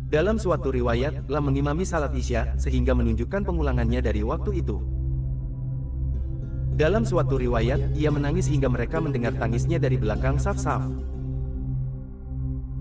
Dalam suatu riwayat, Lam mengimami salat Isya, sehingga menunjukkan pengulangannya dari waktu itu. Dalam suatu riwayat, ia menangis hingga mereka mendengar tangisnya dari belakang saf-saf.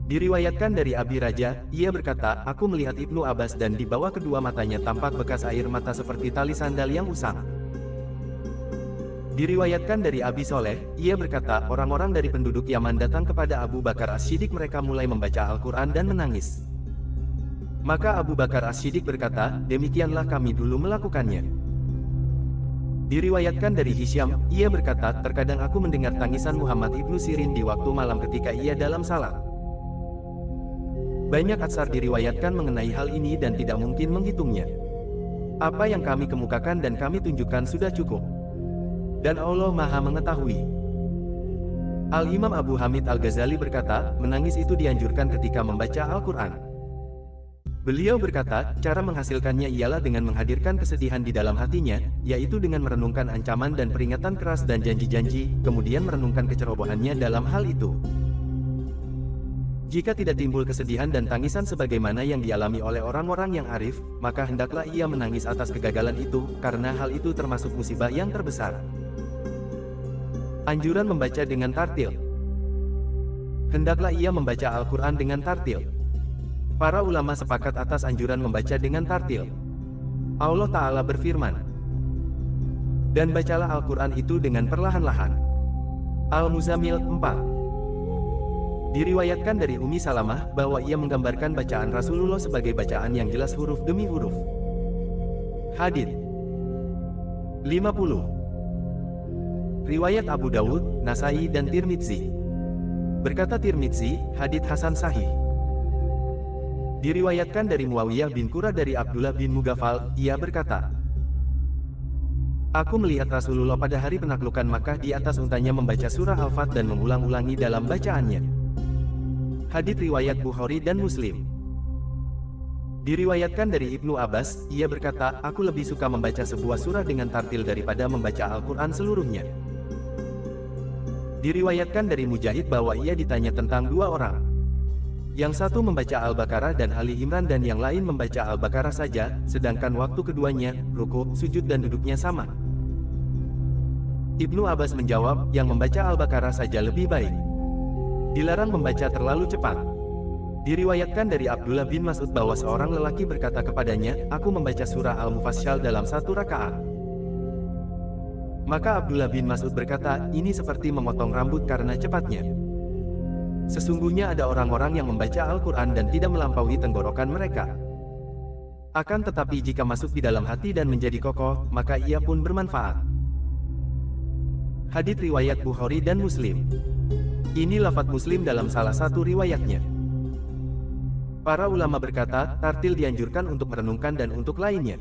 Diriwayatkan dari Abi Raja, ia berkata, aku melihat Ibnu Abbas dan di bawah kedua matanya tampak bekas air mata seperti tali sandal yang usang. Diriwayatkan dari Abi Soleh, ia berkata, orang-orang dari penduduk Yaman datang kepada Abu Bakar As-Siddiq, mereka mulai membaca Al-Quran dan menangis. Maka Abu Bakar As-Siddiq berkata, demikianlah kami dulu melakukannya. Diriwayatkan dari Hisyam, ia berkata, terkadang aku mendengar tangisan Muhammad ibnu Sirin di waktu malam ketika ia dalam salat. Banyak atsar diriwayatkan mengenai hal ini dan tidak mungkin menghitungnya. Apa yang kami kemukakan dan kami tunjukkan sudah cukup. Dan Allah Maha mengetahui. Al-Imam Abu Hamid Al-Ghazali berkata, menangis itu dianjurkan ketika membaca Al-Quran. Beliau berkata, cara menghasilkannya ialah dengan menghadirkan kesedihan di dalam hatinya, yaitu dengan merenungkan ancaman dan peringatan keras dan janji-janji, kemudian merenungkan kecerobohannya dalam hal itu. Jika tidak timbul kesedihan dan tangisan sebagaimana yang dialami oleh orang-orang yang arif, maka hendaklah ia menangis atas kegagalan itu, karena hal itu termasuk musibah yang terbesar. Anjuran membaca dengan tartil. Hendaklah ia membaca Al-Quran dengan tartil. Para ulama sepakat atas anjuran membaca dengan tartil. Allah Ta'ala berfirman, dan bacalah Al-Quran itu dengan perlahan-lahan. Al-Muzammil 4. Diriwayatkan dari Ummi Salamah bahwa ia menggambarkan bacaan Rasulullah sebagai bacaan yang jelas huruf demi huruf. Hadits 50. Riwayat Abu Dawud, Nasai dan Tirmidzi. Berkata Tirmidzi, hadits hasan sahih. Diriwayatkan dari Muawiyah bin Qurra dari Abdullah bin Mughaffal, ia berkata, aku melihat Rasulullah pada hari penaklukan Makkah di atas untanya membaca surah Al-Fat dan mengulang-ulangi dalam bacaannya. Hadits riwayat Bukhari dan Muslim. Diriwayatkan dari Ibnu Abbas, ia berkata, aku lebih suka membaca sebuah surah dengan tartil daripada membaca Al-Quran seluruhnya. Diriwayatkan dari Mujahid bahwa ia ditanya tentang dua orang. Yang satu membaca Al-Baqarah dan Ali Imran dan yang lain membaca Al-Baqarah saja, sedangkan waktu keduanya, rukuk, sujud dan duduknya sama. Ibnu Abbas menjawab, yang membaca Al-Baqarah saja lebih baik. Dilarang membaca terlalu cepat. Diriwayatkan dari Abdullah bin Mas'ud bahwa seorang lelaki berkata kepadanya, aku membaca surah Al-Mufassal dalam satu rakaat. Maka Abdullah bin Mas'ud berkata, ini seperti memotong rambut karena cepatnya. Sesungguhnya ada orang-orang yang membaca Al-Quran dan tidak melampaui tenggorokan mereka. Akan tetapi jika masuk di dalam hati dan menjadi kokoh, maka ia pun bermanfaat. Hadits riwayat Bukhari dan Muslim. Ini lafaz Muslim dalam salah satu riwayatnya. Para ulama berkata, tartil dianjurkan untuk merenungkan dan untuk lainnya.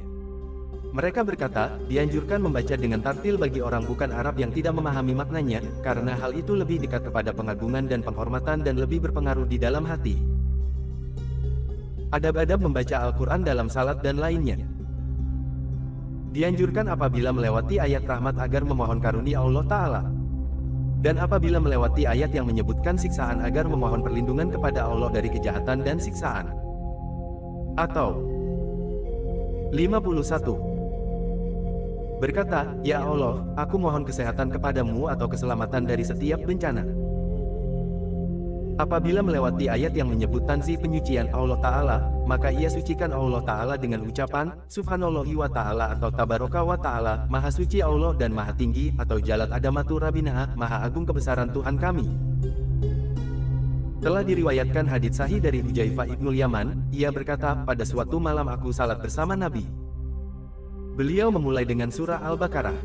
Mereka berkata, dianjurkan membaca dengan tartil bagi orang bukan Arab yang tidak memahami maknanya, karena hal itu lebih dekat kepada pengagungan dan penghormatan dan lebih berpengaruh di dalam hati. Adab-adab membaca Al-Quran dalam salat dan lainnya. Dianjurkan apabila melewati ayat rahmat agar memohon karunia Allah Ta'ala. Dan apabila melewati ayat yang menyebutkan siksaan agar memohon perlindungan kepada Allah dari kejahatan dan siksaan. Atau 51. Berkata, ya Allah, aku mohon kesehatan kepadamu atau keselamatan dari setiap bencana. Apabila melewati ayat yang menyebut tanzih penyucian Allah Ta'ala, maka ia sucikan Allah Ta'ala dengan ucapan, Subhanallahi wa ta'ala atau Tabaraka wa ta'ala, Maha suci Allah dan Maha tinggi, atau Jalat Adamatu Rabbina, Maha agung kebesaran Tuhan kami. Telah diriwayatkan hadits sahih dari Hudzaifah ibnul Yaman, ia berkata, pada suatu malam aku salat bersama Nabi. Beliau memulai dengan surah Al-Baqarah.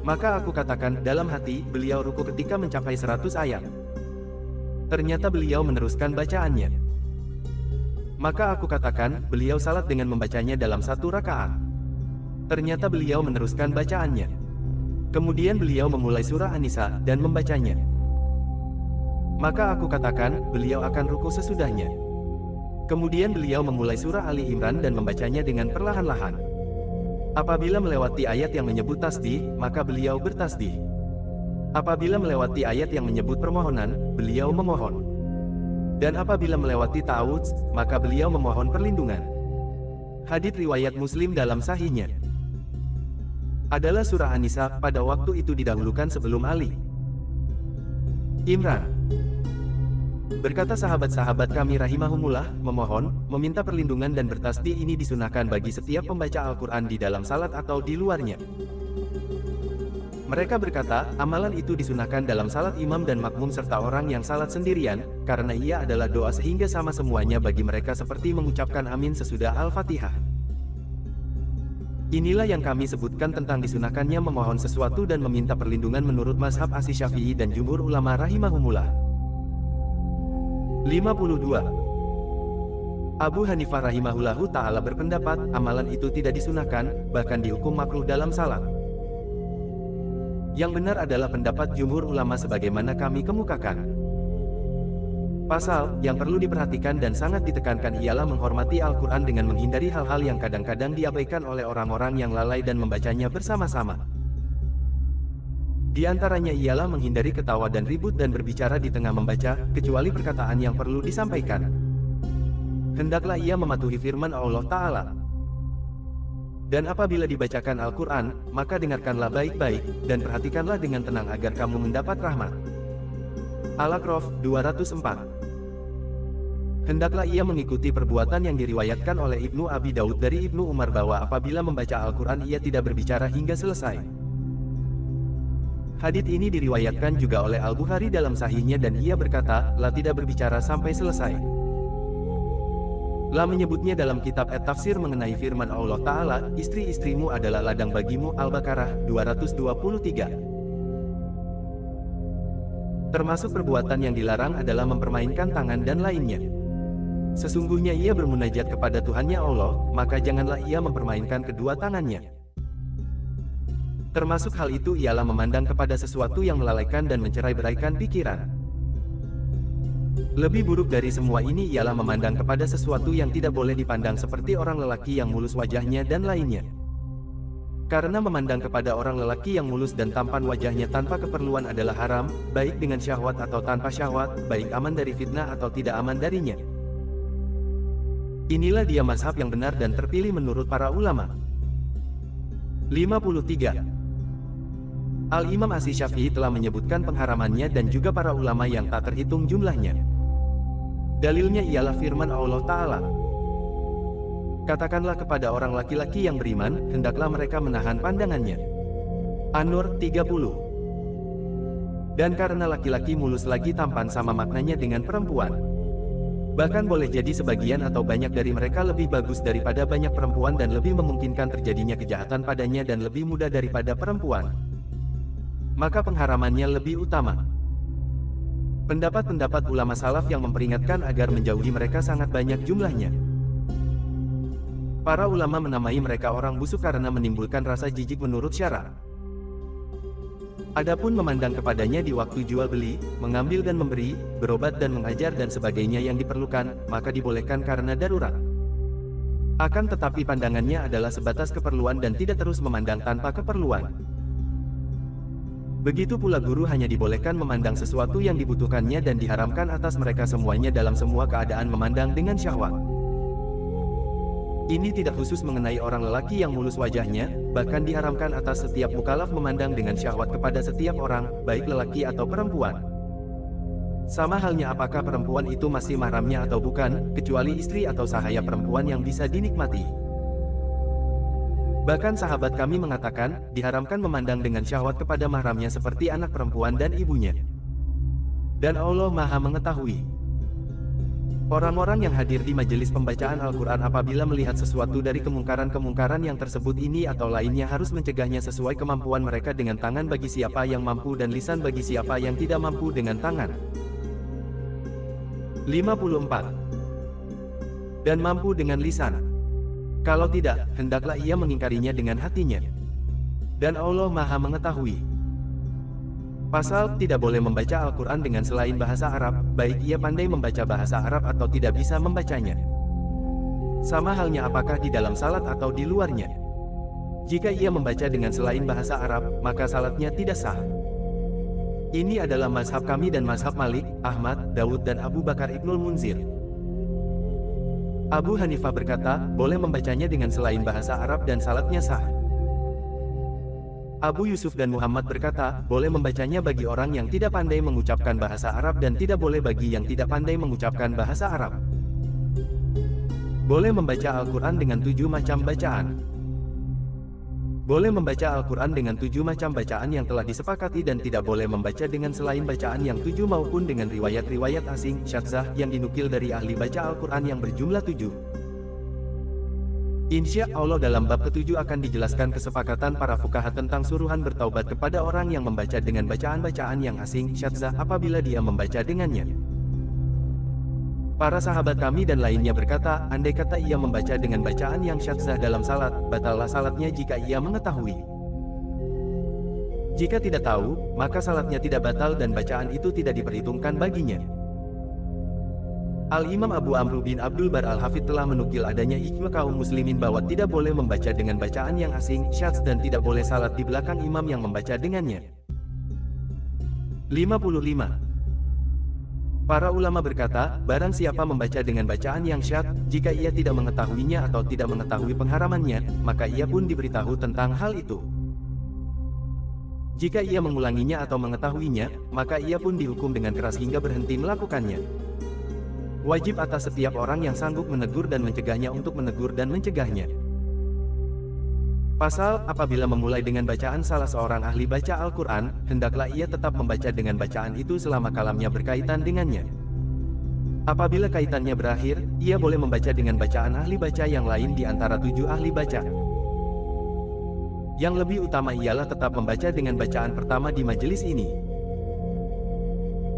Maka aku katakan, dalam hati, beliau ruku ketika mencapai 100 ayat. Ternyata beliau meneruskan bacaannya. Maka aku katakan, beliau salat dengan membacanya dalam satu rakaat. Ternyata beliau meneruskan bacaannya. Kemudian beliau memulai surah An-Nisa, dan membacanya. Maka aku katakan, beliau akan ruku sesudahnya. Kemudian beliau memulai surah Ali Imran dan membacanya dengan perlahan-lahan. Apabila melewati ayat yang menyebut tasbih, maka beliau bertasbih. Apabila melewati ayat yang menyebut permohonan, beliau memohon. Dan apabila melewati ta'awudz, maka beliau memohon perlindungan. Hadits riwayat Muslim dalam sahihnya adalah surah An-Nisa, pada waktu itu didahulukan sebelum Ali Imran. Berkata sahabat-sahabat kami rahimahumullah, meminta perlindungan dan bertasbih ini disunahkan bagi setiap pembaca Al-Quran di dalam salat atau di luarnya. Mereka berkata, amalan itu disunahkan dalam salat imam dan makmum serta orang yang salat sendirian, karena ia adalah doa sehingga sama semuanya bagi mereka seperti mengucapkan amin sesudah Al-Fatihah. Inilah yang kami sebutkan tentang disunahkannya memohon sesuatu dan meminta perlindungan menurut mazhab Asy-Syafi'i dan jumhur ulama rahimahumullah. 52. Abu Hanifah rahimahullahu ta'ala berpendapat, amalan itu tidak disunahkan, bahkan dihukum makruh dalam salat. Yang benar adalah pendapat jumhur ulama sebagaimana kami kemukakan. Pasal yang perlu diperhatikan dan sangat ditekankan ialah menghormati Al-Quran dengan menghindari hal-hal yang kadang-kadang diabaikan oleh orang-orang yang lalai dan membacanya bersama-sama. Di antaranya ialah menghindari ketawa dan ribut dan berbicara di tengah membaca, kecuali perkataan yang perlu disampaikan. Hendaklah ia mematuhi firman Allah Ta'ala. Dan apabila dibacakan Al-Quran, maka dengarkanlah baik-baik, dan perhatikanlah dengan tenang agar kamu mendapat rahmat. Al-A'raf 204. Hendaklah ia mengikuti perbuatan yang diriwayatkan oleh Ibnu Abi Daud dari Ibnu Umar bahwa apabila membaca Al-Quran ia tidak berbicara hingga selesai. Hadits ini diriwayatkan juga oleh Al-Bukhari dalam sahihnya dan ia berkata, la tidak berbicara sampai selesai. La menyebutnya dalam kitab At-Tafsir mengenai firman Allah Ta'ala, istri-istrimu adalah ladang bagimu, Al-Baqarah 223. Termasuk perbuatan yang dilarang adalah mempermainkan tangan dan lainnya. Sesungguhnya ia bermunajat kepada Tuhannya Allah, maka janganlah ia mempermainkan kedua tangannya. Termasuk hal itu ialah memandang kepada sesuatu yang melalaikan dan mencerai-beraikan pikiran. Lebih buruk dari semua ini ialah memandang kepada sesuatu yang tidak boleh dipandang seperti orang lelaki yang mulus wajahnya dan lainnya. Karena memandang kepada orang lelaki yang mulus dan tampan wajahnya tanpa keperluan adalah haram, baik dengan syahwat atau tanpa syahwat, baik aman dari fitnah atau tidak aman darinya. Inilah dia mazhab yang benar dan terpilih menurut para ulama. 53. Al-Imam Asy-Syafi'i telah menyebutkan pengharamannya dan juga para ulama yang tak terhitung jumlahnya. Dalilnya ialah firman Allah Ta'ala. Katakanlah kepada orang laki-laki yang beriman, hendaklah mereka menahan pandangannya. An-Nur 30. Dan karena laki-laki mulus lagi tampan sama maknanya dengan perempuan. Bahkan boleh jadi sebagian atau banyak dari mereka lebih bagus daripada banyak perempuan dan lebih memungkinkan terjadinya kejahatan padanya dan lebih mudah daripada perempuan. Maka pengharamannya lebih utama. Pendapat-pendapat ulama salaf yang memperingatkan agar menjauhi mereka sangat banyak jumlahnya. Para ulama menamai mereka orang busuk karena menimbulkan rasa jijik menurut syara. Adapun memandang kepadanya di waktu jual beli, mengambil dan memberi, berobat dan mengajar dan sebagainya yang diperlukan, maka dibolehkan karena darurat. Akan tetapi pandangannya adalah sebatas keperluan dan tidak terus memandang tanpa keperluan. Begitu pula guru hanya dibolehkan memandang sesuatu yang dibutuhkannya dan diharamkan atas mereka semuanya dalam semua keadaan memandang dengan syahwat. Ini tidak khusus mengenai orang lelaki yang mulus wajahnya, bahkan diharamkan atas setiap mukallaf memandang dengan syahwat kepada setiap orang, baik lelaki atau perempuan. Sama halnya apakah perempuan itu masih mahramnya atau bukan, kecuali istri atau sahaya perempuan yang bisa dinikmati. Bahkan sahabat kami mengatakan, diharamkan memandang dengan syahwat kepada mahramnya seperti anak perempuan dan ibunya. Dan Allah Maha mengetahui. Orang-orang yang hadir di majelis pembacaan Al-Quran apabila melihat sesuatu dari kemungkaran-kemungkaran yang tersebut ini atau lainnya harus mencegahnya sesuai kemampuan mereka dengan tangan bagi siapa yang mampu dan lisan bagi siapa yang tidak mampu dengan tangan. 54. Dan mampu dengan lisan. Kalau tidak, hendaklah ia mengingkarinya dengan hatinya. Dan Allah Maha mengetahui. Pasal, tidak boleh membaca Al-Quran dengan selain bahasa Arab, baik ia pandai membaca bahasa Arab atau tidak bisa membacanya. Sama halnya apakah di dalam salat atau di luarnya. Jika ia membaca dengan selain bahasa Arab, maka salatnya tidak sah. Ini adalah mazhab kami dan mazhab Malik, Ahmad, Daud dan Abu Bakar Ibnul Munzir. Abu Hanifah berkata, boleh membacanya dengan selain bahasa Arab dan salatnya sah. Abu Yusuf dan Muhammad berkata, boleh membacanya bagi orang yang tidak pandai mengucapkan bahasa Arab dan tidak boleh bagi yang tidak pandai mengucapkan bahasa Arab. Boleh membaca Al-Quran dengan 7 macam bacaan. Boleh membaca Al-Quran dengan 7 macam bacaan yang telah disepakati dan tidak boleh membaca dengan selain bacaan yang 7 maupun dengan riwayat-riwayat asing, syadzah, yang dinukil dari ahli baca Al-Quran yang berjumlah 7. Insya Allah dalam bab ke-7 akan dijelaskan kesepakatan para fuqaha tentang suruhan bertaubat kepada orang yang membaca dengan bacaan-bacaan yang asing, syadzah, apabila dia membaca dengannya. Para sahabat kami dan lainnya berkata, andai kata ia membaca dengan bacaan yang syadzah dalam salat, batallah salatnya jika ia mengetahui. Jika tidak tahu, maka salatnya tidak batal dan bacaan itu tidak diperhitungkan baginya. Al-Imam Abu Amr bin Abdul Bar Al-Hafidh telah menukil adanya ijma kaum muslimin bahwa tidak boleh membaca dengan bacaan yang asing, syadz, dan tidak boleh salat di belakang imam yang membaca dengannya. 55. Para ulama berkata, barang siapa membaca dengan bacaan yang syadz, jika ia tidak mengetahuinya atau tidak mengetahui pengharamannya, maka ia pun diberitahu tentang hal itu. Jika ia mengulanginya atau mengetahuinya, maka ia pun dihukum dengan keras hingga berhenti melakukannya. Wajib atas setiap orang yang sanggup menegur dan mencegahnya untuk menegur dan mencegahnya. Pasal, apabila memulai dengan bacaan salah seorang ahli baca Al-Quran, hendaklah ia tetap membaca dengan bacaan itu selama kalamnya berkaitan dengannya. Apabila kaitannya berakhir, ia boleh membaca dengan bacaan ahli baca yang lain di antara 7 ahli baca. Yang lebih utama ialah tetap membaca dengan bacaan pertama di majelis ini.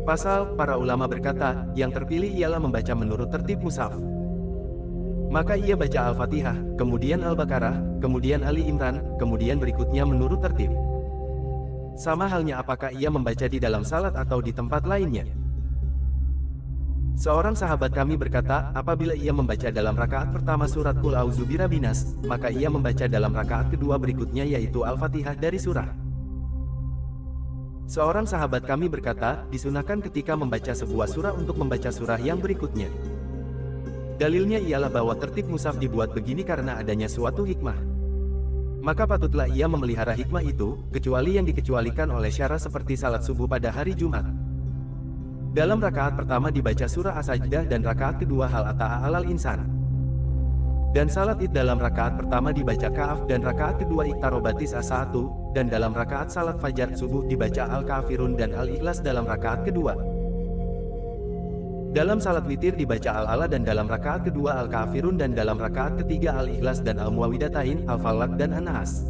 Pasal, para ulama berkata, yang terpilih ialah membaca menurut tertib mushaf. Maka ia baca Al-Fatihah, kemudian Al-Baqarah, kemudian Ali Imran, kemudian berikutnya menurut tertib. Sama halnya apakah ia membaca di dalam salat atau di tempat lainnya. Seorang sahabat kami berkata, apabila ia membaca dalam rakaat pertama surat Qul A'udzu Birabbin Nas, maka ia membaca dalam rakaat kedua berikutnya yaitu Al-Fatihah dari surah. Seorang sahabat kami berkata, disunahkan ketika membaca sebuah surah untuk membaca surah yang berikutnya. Dalilnya ialah bahwa tertib mushaf dibuat begini karena adanya suatu hikmah. Maka patutlah ia memelihara hikmah itu, kecuali yang dikecualikan oleh syarat seperti salat subuh pada hari Jumat. Dalam rakaat pertama dibaca surah As-Sajdah dan rakaat kedua Hal Ata'a 'alal Insan. Dan salat Id dalam rakaat pertama dibaca Ka'af dan rakaat kedua Iqtarobatis As-1, dan dalam rakaat salat fajar subuh dibaca Al-Kafirun dan Al-Ikhlas dalam rakaat kedua. Dalam salat witir dibaca Al-Ala dan dalam rakaat kedua Al-Kafirun dan dalam rakaat ketiga Al-Ikhlas dan Al-Muawwidatain, Al-Falaq dan An-Nas.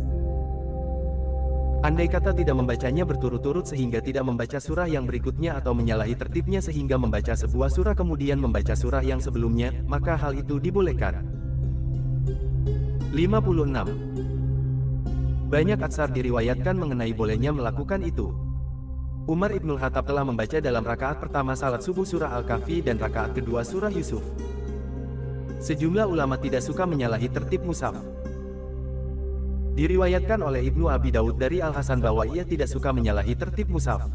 Andai kata tidak membacanya berturut-turut sehingga tidak membaca surah yang berikutnya atau menyalahi tertibnya sehingga membaca sebuah surah kemudian membaca surah yang sebelumnya, maka hal itu dibolehkan. 56. Banyak atsar diriwayatkan mengenai bolehnya melakukan itu. Umar Ibnul Khattab telah membaca dalam rakaat pertama salat subuh surah Al-Kahfi dan rakaat kedua surah Yusuf. Sejumlah ulama tidak suka menyalahi tertib mushaf. Diriwayatkan oleh Ibnu Abi Daud dari Al-Hasan bahwa ia tidak suka menyalahi tertib mushaf.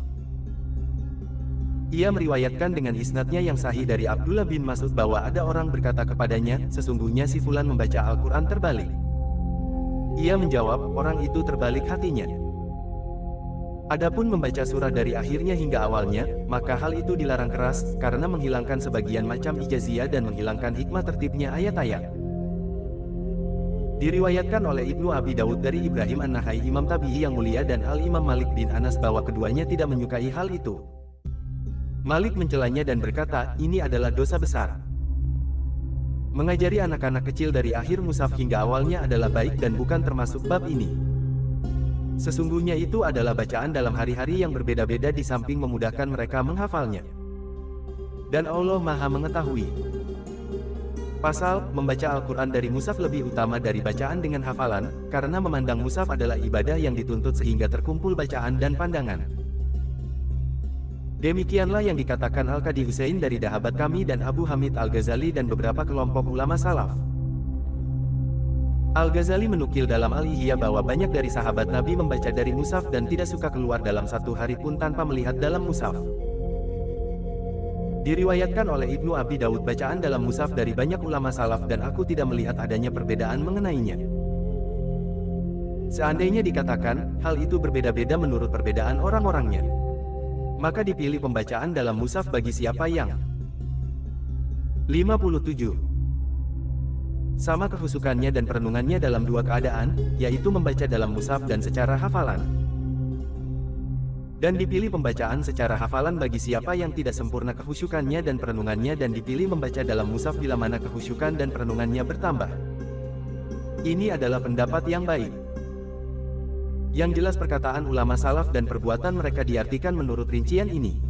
Ia meriwayatkan dengan isnadnya yang sahih dari Abdullah bin Mas'ud bahwa ada orang berkata kepadanya, sesungguhnya si fulan membaca Al-Quran terbalik. Ia menjawab, orang itu terbalik hatinya. Adapun membaca surah dari akhirnya hingga awalnya, maka hal itu dilarang keras, karena menghilangkan sebagian macam ijaziyah dan menghilangkan hikmah tertibnya ayat-ayat. Diriwayatkan oleh Ibnu Abi Daud dari Ibrahim An-Nakhai Imam Tabi'i yang mulia dan Al-Imam Malik bin Anas bahwa keduanya tidak menyukai hal itu. Malik mencelanya dan berkata, ini adalah dosa besar. Mengajari anak-anak kecil dari akhir mushaf hingga awalnya adalah baik dan bukan termasuk bab ini. Sesungguhnya itu adalah bacaan dalam hari-hari yang berbeda-beda di samping memudahkan mereka menghafalnya. Dan Allah Maha mengetahui. Pasal, membaca Al-Quran dari mushaf lebih utama dari bacaan dengan hafalan, karena memandang mushaf adalah ibadah yang dituntut sehingga terkumpul bacaan dan pandangan. Demikianlah yang dikatakan Al-Qadi Husain dari sahabat kami dan Abu Hamid Al-Ghazali dan beberapa kelompok ulama salaf. Al-Ghazali menukil dalam Al-Ihya bahwa banyak dari sahabat Nabi membaca dari mushaf dan tidak suka keluar dalam satu hari pun tanpa melihat dalam mushaf. Diriwayatkan oleh Ibnu Abi Daud bacaan dalam mushaf dari banyak ulama salaf dan aku tidak melihat adanya perbedaan mengenainya. Seandainya dikatakan, hal itu berbeda-beda menurut perbedaan orang-orangnya, maka dipilih pembacaan dalam mushaf bagi siapa yang 57. Sama kehusukannya dan perenungannya dalam dua keadaan, yaitu membaca dalam mushaf dan secara hafalan. Dan dipilih pembacaan secara hafalan bagi siapa yang tidak sempurna kehusukannya dan perenungannya dan dipilih membaca dalam mushaf bila mana kehusukan dan perenungannya bertambah. Ini adalah pendapat yang baik. Yang jelas perkataan ulama salaf dan perbuatan mereka diartikan menurut rincian ini.